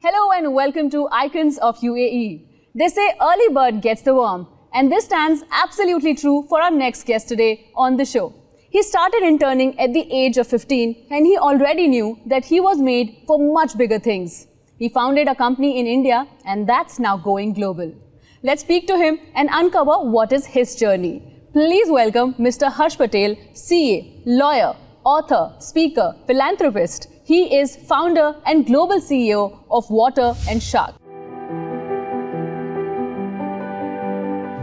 Hello and welcome to Icons of UAE. They say early bird gets the worm, and this stands absolutely true for our next guest today on the show. He started interning at the age of 15 and he already knew that he was made for much bigger things. He founded a company in India and that's now going global. Let's speak to him and uncover what is his journey. Please welcome Mr. Harshpatel, CA, lawyer, author, speaker, philanthropist. He is founder and global CEO of Waterandshark.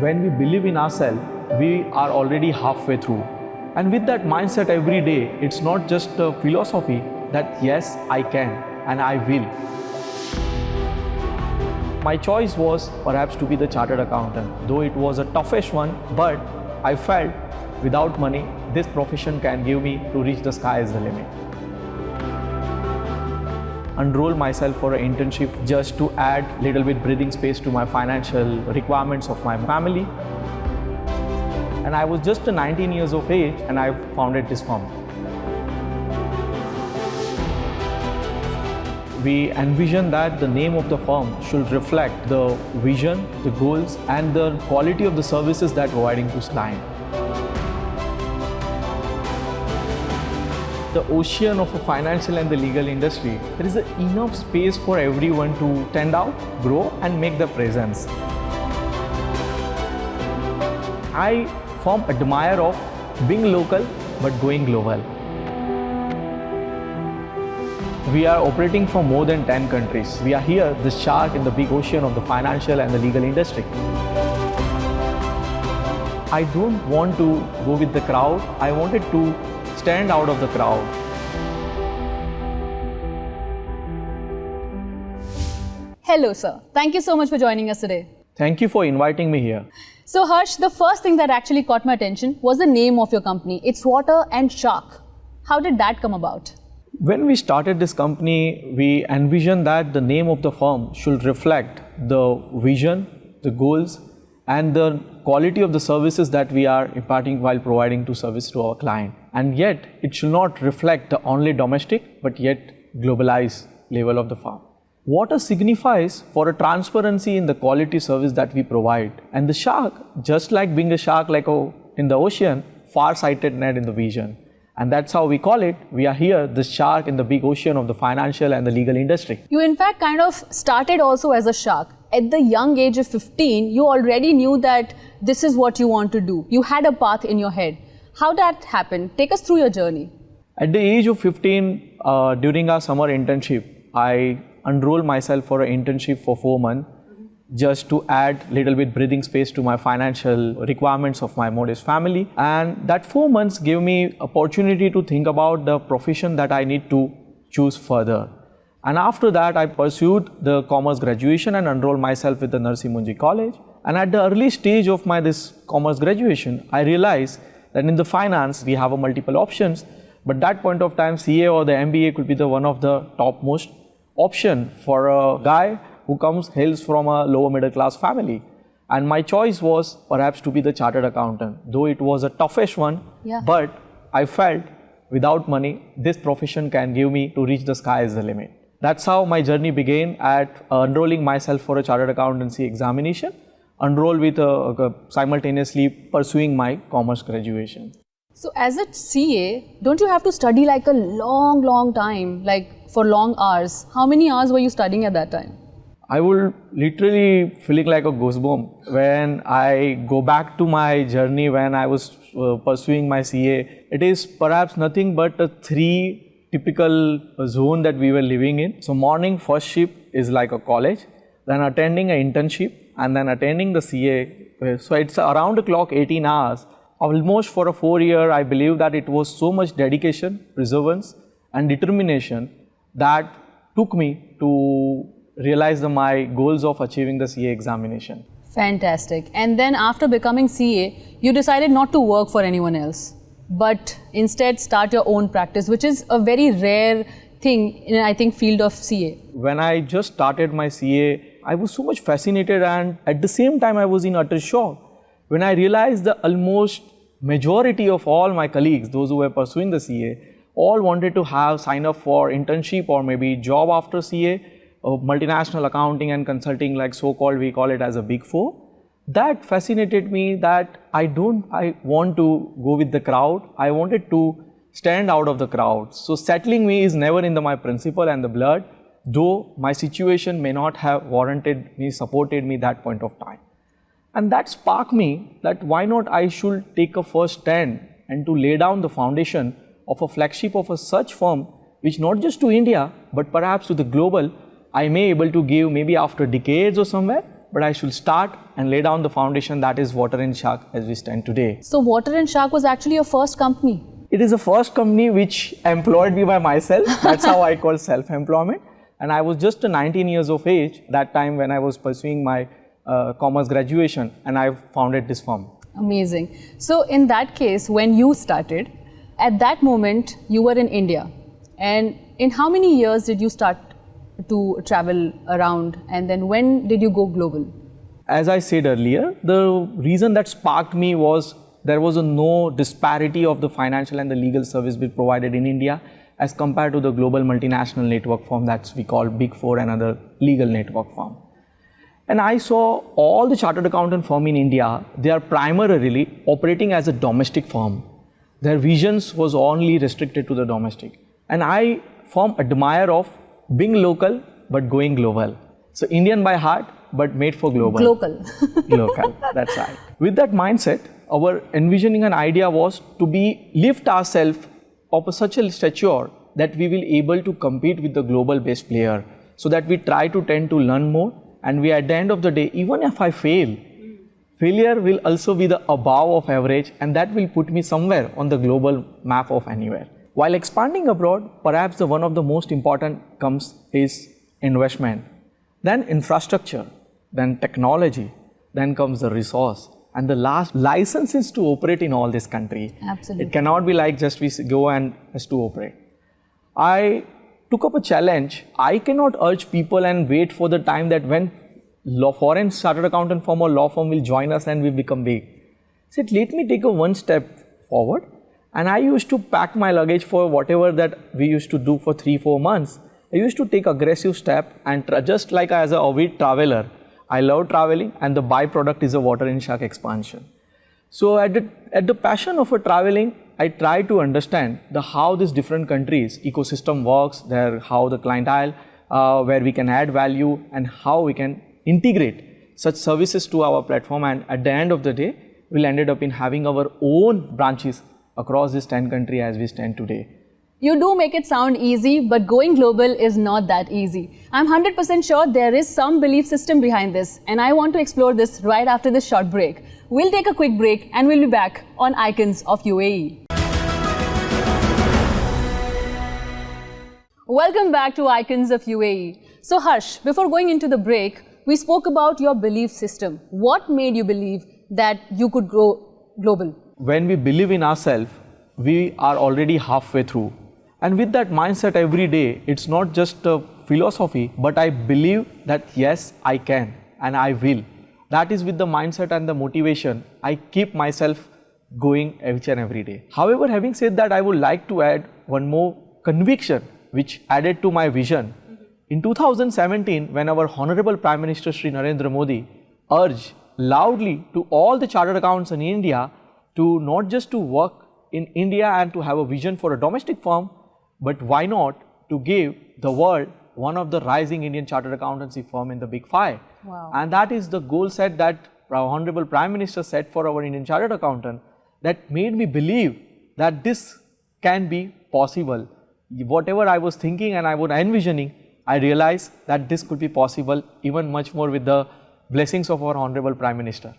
When we believe in ourselves, we are already halfway through. And with that mindset every day, it's not just a philosophy that yes, I can and I will. My choice was perhaps to be the chartered accountant, though it was a toughish one, but I felt without money, this profession can give me to reach the sky is the limit. Enroll myself for an internship just to add little bit breathing space to my financial requirements of my family. And I was just 19 years of age and I founded this firm. We envision that the name of the firm should reflect the vision, the goals and the quality of the services that we're providing to clients. The ocean of a financial and the legal industry, there is enough space for everyone to stand out, grow and make their presence. I firm admirer of being local but going global. We are operating from more than 10 countries. We are here, the shark in the big ocean of the financial and the legal industry. I don't want to go with the crowd. I wanted to stand out of the crowd. Hello sir, thank you so much for joining us today. Thank you for inviting me here. So Harsh, the first thing that actually caught my attention was the name of your company. It's Waterandshark. How did that come about? When we started this company, we envisioned that the name of the firm should reflect the vision, the goals and the quality of the services that we are imparting while providing to service to our client. And yet, it should not reflect the only domestic, but yet globalized level of the firm. Water signifies for a transparency in the quality service that we provide. And the shark, just like being a shark like in the ocean, far-sighted net in the vision. And that's how we call it. We are here, the shark in the big ocean of the financial and the legal industry. You in fact kind of started also as a shark. At the young age of 15, you already knew that this is what you want to do. You had a path in your head. How did that happen? Take us through your journey. At the age of 15, during our summer internship, I enrolled myself for an internship for 4 months just to add little bit breathing space to my financial requirements of my modest family. And that 4 months gave me opportunity to think about the profession that I need to choose further. And after that, I pursued the commerce graduation and enrolled myself with the Narsi Munji College. And at the early stage of this commerce graduation, I realized that in the finance, we have multiple options. But that point of time, CA or the MBA could be one of the topmost option for a guy who hails from a lower middle class family. And my choice was perhaps to be the chartered accountant, though it was a toughish one, but I felt without money, this profession can give me to reach the sky is the limit. That's how my journey began at enrolling myself for a chartered accountancy examination, enrolled with simultaneously pursuing my commerce graduation. So as a CA, don't you have to study like a long time, like for long hours? How many hours were you studying at that time? I would literally feeling like a goosebump when I go back to my journey when I was pursuing my CA. It is perhaps nothing but a 3 typical zone that we were living in. So morning first shift is like a college, then attending an internship and then attending the CA. So it's around the clock 18 hours. Almost for a 4 year, I believe that it was so much dedication, perseverance and determination that took me to realize my goals of achieving the CA examination. Fantastic. And then after becoming CA, you decided not to work for anyone else, but instead start your own practice, which is a very rare thing in, I think, field of CA. When I just started my CA, I was so much fascinated and at the same time I was in utter shock when I realized the almost majority of all my colleagues, those who were pursuing the CA, all wanted to sign up for internship or maybe job after CA, multinational accounting and consulting, like so-called, we call it as a big four. That fascinated me, that I want to go with the crowd. I wanted to stand out of the crowd. So settling me is never in my principle and the blood, though my situation may not have warranted me, supported me that point of time. And that sparked me that why not I should take a first stand and to lay down the foundation of a flagship of a such firm, which not just to India, but perhaps to the global, I may able to give maybe after decades or somewhere, but I should start and lay down the foundation that is waterandshark as we stand today. So waterandshark was actually your first company? It is the first company which employed me by myself. That's how I call self-employment. And I was just 19 years of age that time when I was pursuing my commerce graduation, and I founded this firm. Amazing. So in that case, when you started, at that moment you were in India. And in how many years did you start to travel around, and then when did you go global? As I said earlier, the reason that sparked me was there was no disparity of the financial and the legal service being provided in India as compared to the global multinational network firm that we call Big Four and other legal network firm. And I saw all the chartered accountant firm in India, they are primarily operating as a domestic firm. Their visions was only restricted to the domestic. And I form admire of being local but going global. So Indian by heart but made for global. Local. Local, that's right. With that mindset, our envisioning an idea was to lift ourselves of such a stature that we will able to compete with the global based player, so that we try to tend to learn more, and we at the end of the day, even if I fail, failure will also be the above of average, and that will put me somewhere on the global map of anywhere. While expanding abroad, perhaps one of the most important comes is investment, then infrastructure, then technology, then comes the resource, and the last, licenses to operate in all this country. Absolutely. It cannot be like just we go and just to operate. I took up a challenge. I cannot urge people and wait for the time that when foreign chartered accountant firm or law firm will join us and we become big. I said, let me take one step forward. And I used to pack my luggage for whatever that we used to do for 3-4 months. I used to take aggressive step and just like as an avid traveler, I love traveling, and the byproduct is a waterandshark expansion. So at the passion of traveling, I try to understand how these different countries ecosystem works, how the clientele, where we can add value and how we can integrate such services to our platform, and at the end of the day, we'll ended up in having our own branches across this 10 countries as we stand today. You do make it sound easy, but going global is not that easy. I'm 100% sure there is some belief system behind this, and I want to explore this right after this short break. We'll take a quick break and we'll be back on Icons of UAE. Welcome back to Icons of UAE. So Harsh, before going into the break, we spoke about your belief system. What made you believe that you could go global? When we believe in ourselves, we are already halfway through. And with that mindset every day, it's not just a philosophy, but I believe that yes, I can and I will. That is with the mindset and the motivation, I keep myself going each and every day. However, having said that, I would like to add one more conviction which added to my vision. In 2017, when our Honorable Prime Minister Shri Narendra Modi urged loudly to all the chartered accountants in India to not just to work in India and to have a vision for a domestic firm, but why not to give the world one of the rising Indian chartered accountancy firm in the Big Five. Wow. And that is the goal set that our Honorable Prime Minister set for our Indian chartered accountant, that made me believe that this can be possible. Whatever I was thinking and I was envisioning, I realized that this could be possible, even much more with the blessings of our Honorable Prime Minister.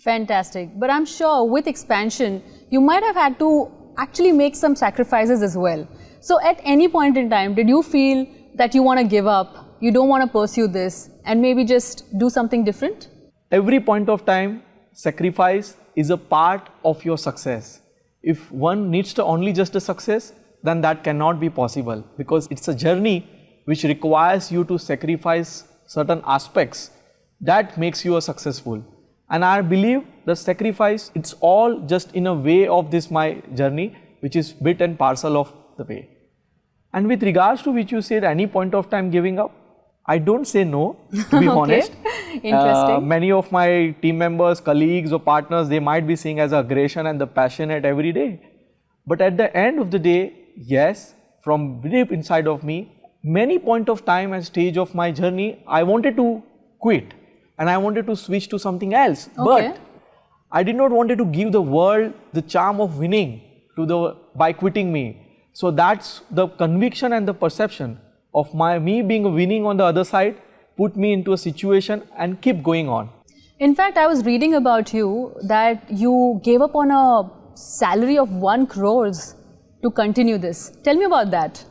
Fantastic. But I'm sure with expansion, you might have had to actually make some sacrifices as well. So at any point in time, did you feel that you want to give up, you don't want to pursue this, and maybe just do something different? Every point of time, sacrifice is a part of your success. If one needs to only just a success, then that cannot be possible, because it's a journey which requires you to sacrifice certain aspects that makes you a successful. And I believe the sacrifice, it's all just in a way of this my journey, which is bit and parcel of the way. And with regards to which you said any point of time giving up, I don't say no, to be honest. Interesting. Many of my team members, colleagues or partners, they might be seeing as aggression and the passionate every day. But at the end of the day, yes, from deep inside of me, many point of time and stage of my journey, I wanted to quit and I wanted to switch to something else. Okay. But I did not want to give the world the charm of winning by quitting me. So that's the conviction and the perception of me being winning on the other side put me into a situation and keep going on. In fact, I was reading about you that you gave up on a salary of 1 crores to continue this. Tell me about that.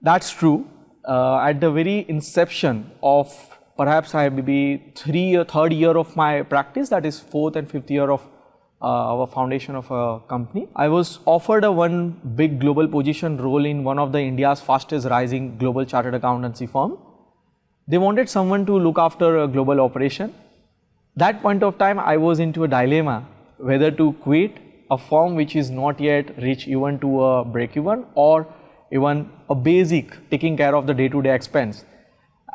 That's true. At the very inception of perhaps I may be third year of my practice, that is 4th and 5th year of our foundation of a company, I was offered one big global position role in one of the India's fastest rising global chartered accountancy firm. They wanted someone to look after a global operation. That point of time, I was into a dilemma whether to quit a firm which is not yet reached even to a break-even or even a basic taking care of the day-to-day expense,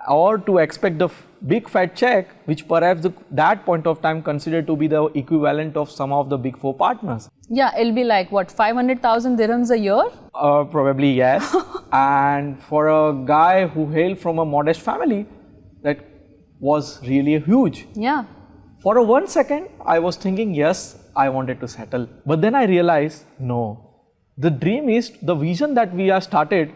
or to expect the big fat check which perhaps that point of time considered to be the equivalent of some of the big 4 partners. Yeah, it'll be like what, 500,000 dirhams a year? Probably yes. And for a guy who hailed from a modest family, that was really huge. Yeah. For a 1 second, I was thinking, yes, I wanted to settle. But then I realized, no. The dream is, the vision that we have started,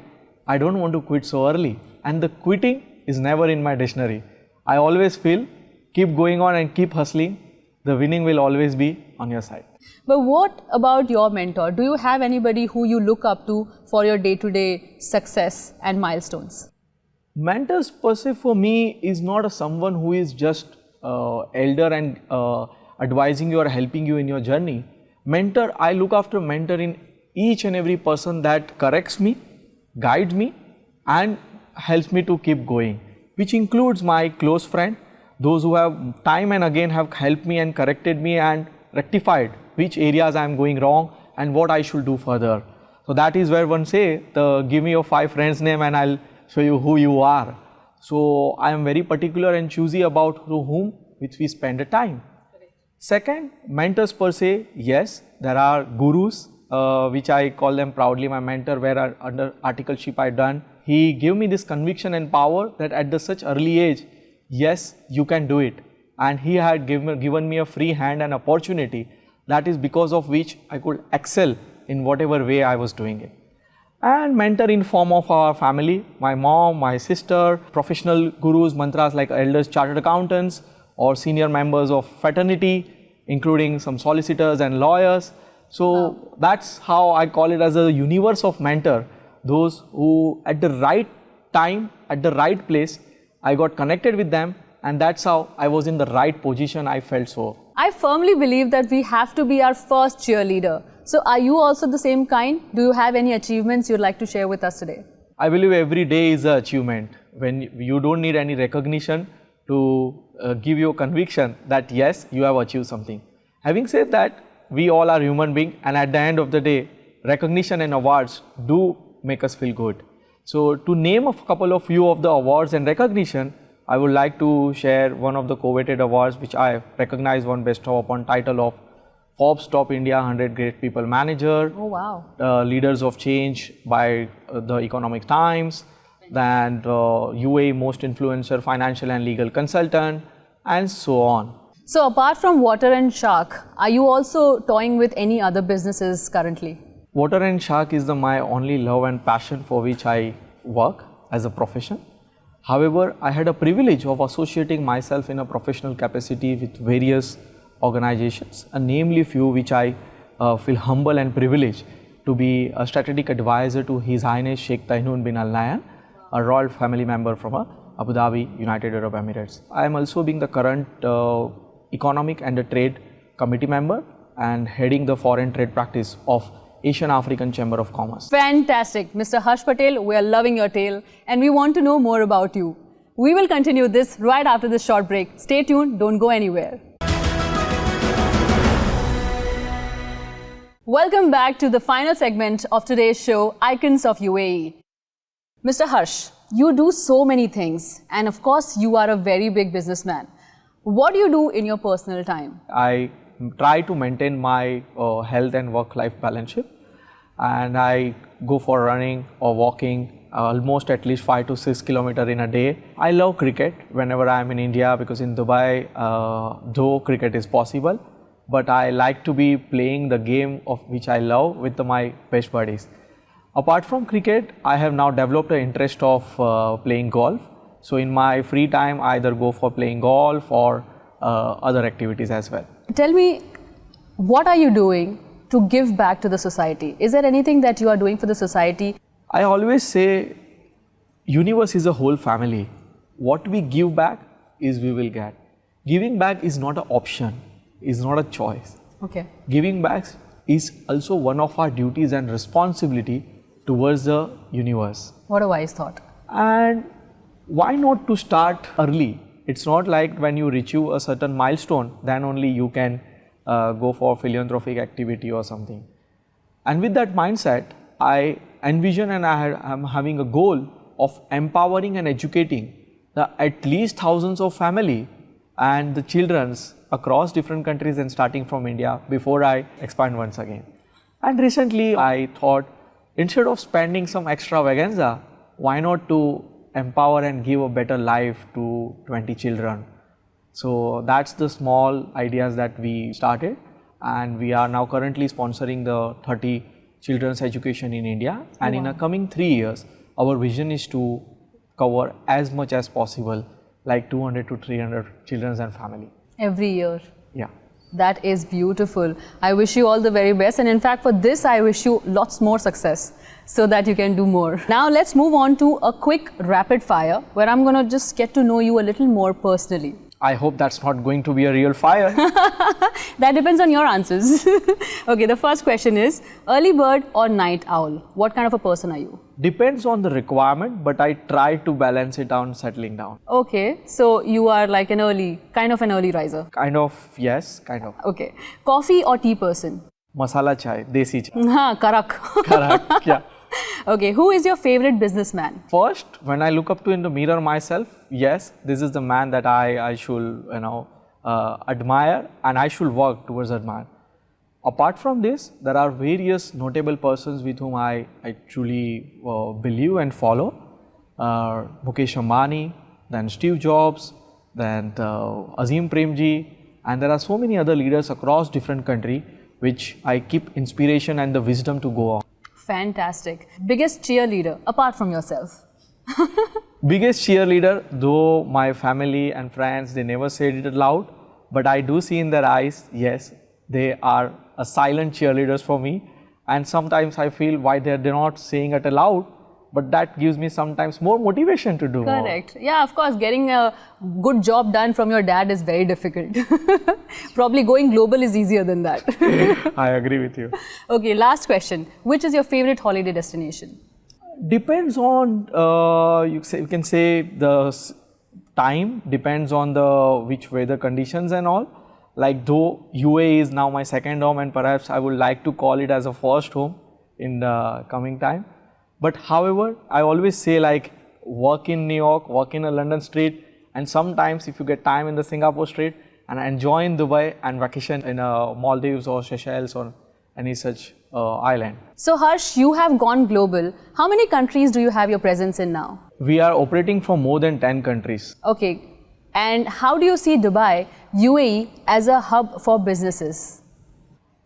I don't want to quit so early. And the quitting is never in my dictionary. I always feel, keep going on and keep hustling. The winning will always be on your side. But what about your mentor? Do you have anybody who you look up to for your day-to-day success and milestones? Mentors per se for me is not someone who is just elder and advising you or helping you in your journey. Mentor, I look after mentor in each and every person that corrects me, guides me and helps me to keep going, which includes my close friend, those who have time and again have helped me and corrected me and rectified which areas I am going wrong and what I should do further. So that is where one say, give me your 5 friends' name and I'll show you who you are. So I am very particular and choosy about through whom which we spend the time. Second, mentors per se, yes, there are gurus, which I call them proudly my mentor, where under articleship I done. He gave me this conviction and power that at such early age, yes, you can do it. And he had given me a free hand and opportunity. That is because of which I could excel in whatever way I was doing it. And mentor in form of our family, my mom, my sister, professional gurus, mantras like elders, chartered accountants, or senior members of fraternity, including some solicitors and lawyers. So that's how I call it as a universe of mentor. Those who at the right time, at the right place, I got connected with them, and that's how I was in the right position. I felt so. I firmly believe that we have to be our first cheerleader. So are you also the same kind? Do you have any achievements you'd like to share with us today? I believe every day is an achievement. When you don't need any recognition to give you a conviction that yes, you have achieved something. Having said that, we all are human beings, and at the end of the day, recognition and awards do make us feel good. So to name a couple of few of the awards and recognition, I would like to share one of the coveted awards which I recognize one bestowed upon title of Forbes Top India 100 Great People Manager. Oh wow. Leaders of Change by the Economic Times, then UAE Most Influencer Financial and Legal Consultant, and so on. So apart from waterandshark, are you also toying with any other businesses currently? Waterandshark is my only love and passion for which I work as a profession. However, I had a privilege of associating myself in a professional capacity with various organizations, and namely few which I feel humble and privileged to be a strategic advisor to His Highness Sheikh Tahinoon bin Al Nahyan, a royal family member from Abu Dhabi, United Arab Emirates. I am also being the current Economic and the Trade Committee member and heading the foreign trade practice of Asian African Chamber of Commerce. Fantastic. Mr. Harshpatel, we are loving your tale and we want to know more about you. We will continue this right after this short break. Stay tuned, don't go anywhere. Welcome back to the final segment of today's show, Icons of UAE. Mr. Harsh, you do so many things, and of course, you are a very big businessman. What do you do in your personal time? I try to maintain my health and work-life balance, and I go for running or walking almost at least 5 to 6 kilometers in a day. I love cricket whenever I am in India, because in Dubai, though cricket is possible, but I like to be playing the game of which I love with my best buddies. Apart from cricket, I have now developed an interest of playing golf. So in my free time, I either go for playing golf or other activities as well. Tell me, what are you doing to give back to the society? Is there anything that you are doing for the society? I always say, universe is a whole family. What we give back is we will get. Giving back is not an option, is not a choice. Okay. Giving back is also one of our duties and responsibility towards the universe. What a wise thought. And why not to start early? It's not like when you reach a certain milestone, then only you can go for philanthropic activity or something. And with that mindset, I envision and I'm having a goal of empowering and educating at least thousands of family and the childrens across different countries and starting from India before I expand once again. And recently I thought, instead of spending some extravaganza, why not to empower and give a better life to 20 children. So that's the small ideas that we started, and we are now currently sponsoring the 30 children's education in India. And in the coming 3 years, our vision is to cover as much as possible, like 200 to 300 children and family. Every year. Yeah. That is beautiful. I wish you all the very best, and in fact for this I wish you lots more success so that you can do more. Now let's move on to a quick rapid fire where I'm going to just get to know you a little more personally. I hope that's not going to be a real fire. That depends on your answers. Okay, the first question is, early bird or night owl? What kind of a person are you? Depends on the requirement, but I try to balance it down, settling down. Okay, so you are like an early riser. Kind of, yes, kind of. Okay, coffee or tea person? Masala chai, desi chai. Karak. Correct, yeah. Okay, who is your favorite businessman? First, when I look up to in the mirror myself, yes, this is the man that I should, admire, and I should work towards admire. Apart from this, there are various notable persons with whom I truly believe and follow. Mukesh Ambani, then Steve Jobs, then Azim Premji, and there are so many other leaders across different countries which I keep inspiration and the wisdom to go on. Fantastic. Biggest cheerleader apart from yourself? Biggest cheerleader, though my family and friends, they never said it aloud, but I do see in their eyes, yes, they are a silent cheerleaders for me, and sometimes I feel why they're not saying it aloud, but that gives me sometimes more motivation to do more. Correct. Yeah, of course, getting a good job done from your dad is very difficult. Probably going global is easier than that. I agree with you. Okay, last question. Which is your favorite holiday destination? Depends on, you can say the time, depends on the which weather conditions and all. Like though UAE is now my second home, and perhaps I would like to call it as a first home in the coming time. But however, I always say like work in New York, work in a London street, and sometimes if you get time in the Singapore street, and enjoy in Dubai and vacation in Maldives or Seychelles or any such island. So Harsh, you have gone global. How many countries do you have your presence in now? We are operating from more than 10 countries. Okay. And how do you see Dubai, UAE as a hub for businesses?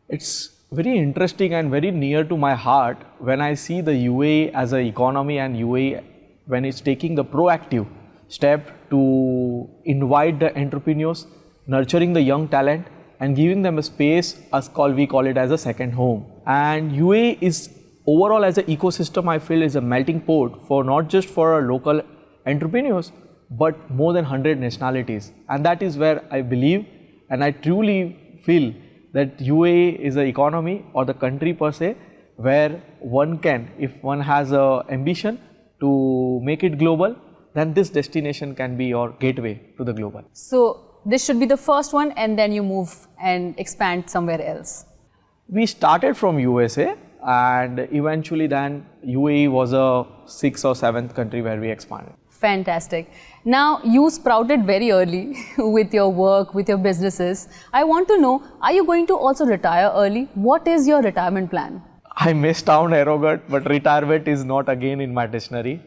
It's very interesting and very near to my heart when I see the UAE as an economy, and UAE when it's taking the proactive step to invite the entrepreneurs, nurturing the young talent and giving them a space, we call it as a second home. And UAE is overall as an ecosystem, I feel is a melting pot for not just for our local entrepreneurs, but more than 100 nationalities. And that is where I believe and I truly feel that UAE is an economy or the country per se where one can, if one has an ambition to make it global, then this destination can be your gateway to the global. So this should be the first one and then you move and expand somewhere else. We started from USA and eventually then UAE was a 6th or 7th country where we expanded. Fantastic. Now, you sprouted very early with your work, with your businesses. I want to know, are you going to also retire early? What is your retirement plan? I may sound arrogant, but retirement is not again in my dictionary.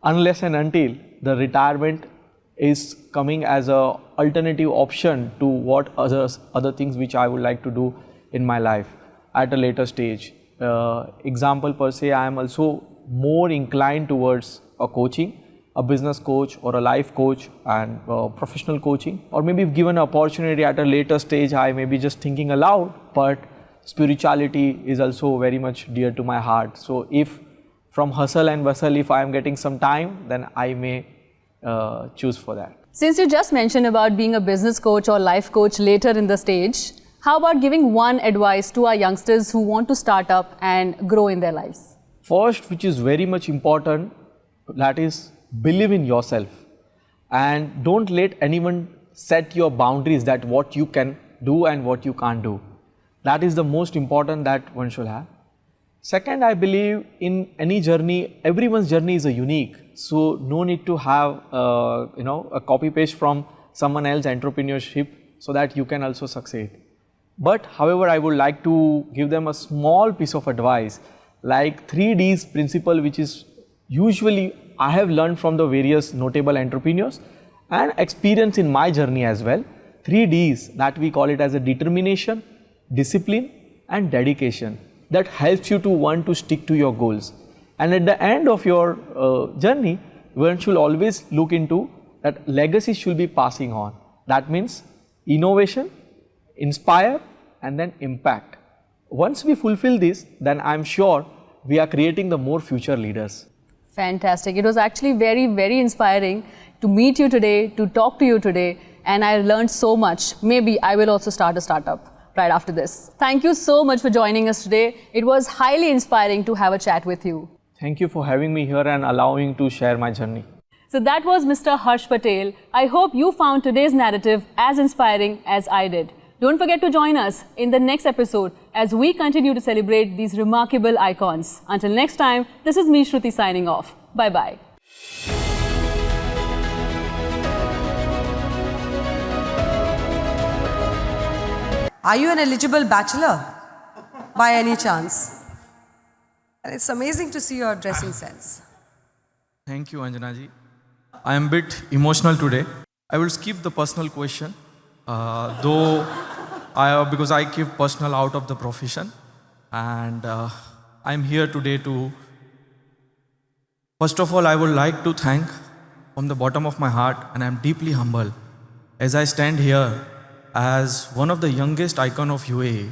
Unless and until the retirement is coming as a alternative option to what other things which I would like to do in my life at a later stage. Example per se, I am also more inclined towards a coaching, a business coach or a life coach and professional coaching, or maybe if given an opportunity at a later stage, I may be just thinking aloud, but spirituality is also very much dear to my heart. So if from hustle and bustle, if I am getting some time, then I may choose for that. Since you just mentioned about being a business coach or life coach later in the stage, how about giving one advice to our youngsters who want to start up and grow in their lives? First, which is very much important, that is believe in yourself and don't let anyone set your boundaries that what you can do and what you can't do. That is the most important that one should have. Second, I believe in any journey, everyone's journey is a unique. So no need to have a copy paste from someone else's entrepreneurship so that you can also succeed. But however, I would like to give them a small piece of advice like 3Ds principle, which is usually I have learned from the various notable entrepreneurs and experience in my journey as well. 3Ds that we call it as a determination, discipline and dedication that helps you to want to stick to your goals. And at the end of your journey, one should always look into that legacy should be passing on. That means innovation, inspire and then impact. Once we fulfill this, then I am sure we are creating the more future leaders. Fantastic. It was actually very, very inspiring to meet you today, to talk to you today, and I learned so much. Maybe I will also start a startup right after this. Thank you so much for joining us today. It was highly inspiring to have a chat with you. Thank you for having me here and allowing to share my journey. So that was Mr. Harsh Patel. I hope you found today's narrative as inspiring as I did. Don't forget to join us in the next episode as we continue to celebrate these remarkable icons. Until next time, this is me, Shruti, signing off. Bye-bye. Are you an eligible bachelor by any chance? And it's amazing to see your dressing sense. Thank you, Anjana ji. I am a bit emotional today. I will skip the personal question, because I keep personal out of the profession. And I'm here today to, first of all, I would like to thank from the bottom of my heart, and I'm deeply humble as I stand here as one of the youngest icon of UAE.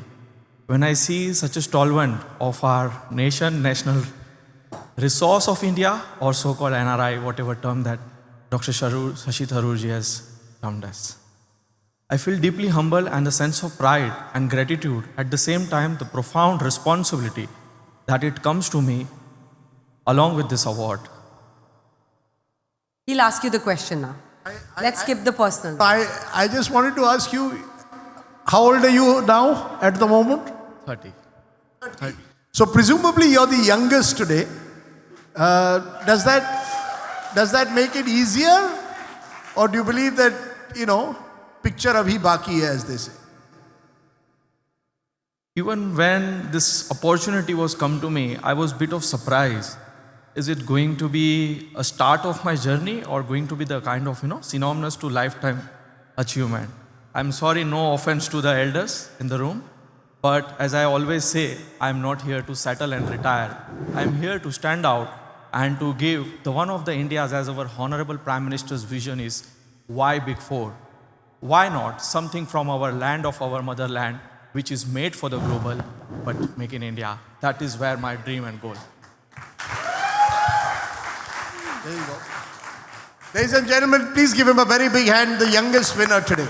When I see such a stalwart of our nation, national resource of India, or so-called NRI, whatever term that Dr. Shashi Tharoor has termed as. I feel deeply humble and a sense of pride and gratitude, at the same time the profound responsibility that it comes to me along with this award. He'll ask you the question now. Let's skip the personal. I just wanted to ask you, how old are you now at the moment? 30. So presumably you're the youngest today. Does that make it easier? Or do you believe that, picture abhi baki hai, as they say? Even when this opportunity was come to me, I was a bit of surprise. Is it going to be a start of my journey or going to be the kind of, synonymous to lifetime achievement? I'm sorry, no offense to the elders in the room, but as I always say, I'm not here to settle and retire. I'm here to stand out and to give the one of the India's, as our Honorable Prime Minister's vision is, why Big Four? Why not something from our land of our motherland, which is made for the global, but make in India? That is where my dream and goal. There you go. Ladies and gentlemen, please give him a very big hand, the youngest winner today.